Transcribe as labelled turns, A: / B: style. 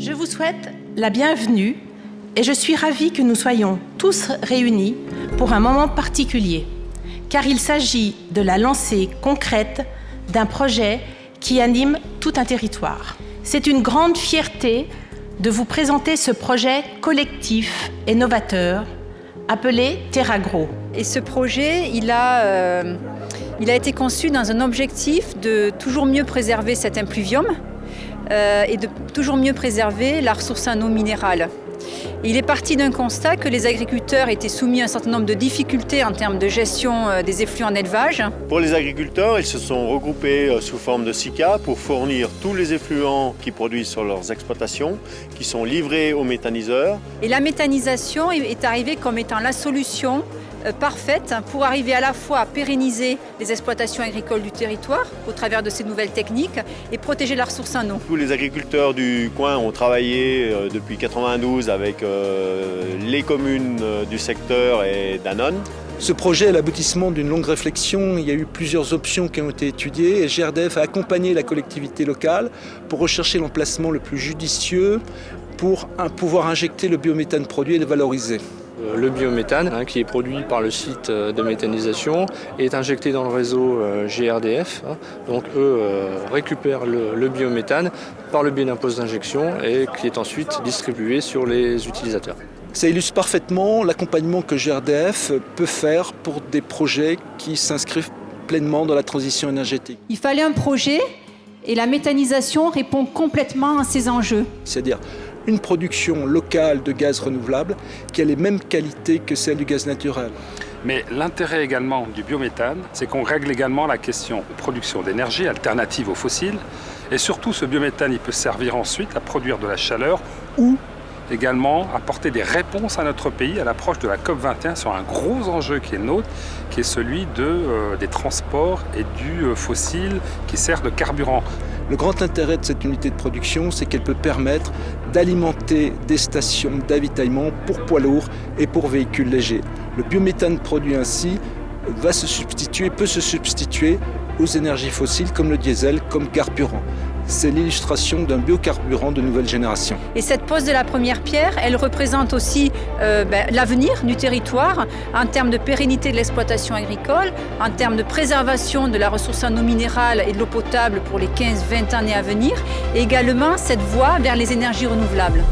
A: Je vous souhaite la bienvenue et je suis ravie que nous soyons tous réunis pour un moment particulier, car il s'agit de la lancée concrète d'un projet qui anime tout un territoire. C'est une grande fierté de vous présenter ce projet collectif et novateur appelé Terragro.
B: Et ce projet, il a été conçu dans un objectif de toujours mieux préserver cet impluvium et de toujours mieux préserver la ressource en eau minérale. Il est parti d'un constat que les agriculteurs étaient soumis à un certain nombre de difficultés en termes de gestion des effluents d'élevage.
C: Pour les agriculteurs, ils se sont regroupés sous forme de SICA pour fournir tous les effluents qu'ils produisent sur leurs exploitations, qui sont livrés aux méthaniseurs.
B: Et la méthanisation est arrivée comme étant la solution parfaite pour arriver à la fois à pérenniser les exploitations agricoles du territoire au travers de ces nouvelles techniques et protéger la ressource en eau.
C: Tous les agriculteurs du coin ont travaillé depuis 1992 avec les communes du secteur et Danone.
D: Ce projet est l'aboutissement d'une longue réflexion. Il y a eu plusieurs options qui ont été étudiées et GRDF a accompagné la collectivité locale pour rechercher l'emplacement le plus judicieux pour pouvoir injecter le biométhane produit et le valoriser.
E: Le biométhane, qui est produit par le site de méthanisation, est injecté dans le réseau GRDF. Donc eux récupèrent le biométhane par le biais d'un poste d'injection et qui est ensuite distribué sur les utilisateurs.
D: Ça illustre parfaitement l'accompagnement que GRDF peut faire pour des projets qui s'inscrivent pleinement dans la transition énergétique.
B: Il fallait un projet et la méthanisation répond complètement à ces enjeux.
D: C'est-à-dire une production locale de gaz renouvelable qui a les mêmes qualités que celle du gaz naturel.
F: Mais l'intérêt également du biométhane, c'est qu'on règle également la question de production d'énergie alternative aux fossiles. Et surtout, ce biométhane, il peut servir ensuite à produire de la chaleur ou également apporter des réponses à notre pays à l'approche de la COP21 sur un gros enjeu qui est nôtre, qui est celui des transports et du fossile qui sert de carburant.
D: Le grand intérêt de cette unité de production, c'est qu'elle peut permettre d'alimenter des stations d'avitaillement pour poids lourds et pour véhicules légers. Le biométhane produit ainsi peut se substituer aux énergies fossiles comme le diesel, comme carburant. C'est l'illustration d'un biocarburant de nouvelle génération.
B: Et cette pose de la première pierre, elle représente aussi l'avenir du territoire en termes de pérennité de l'exploitation agricole, en termes de préservation de la ressource en eau minérale et de l'eau potable pour les 15-20 années à venir, et également cette voie vers les énergies renouvelables.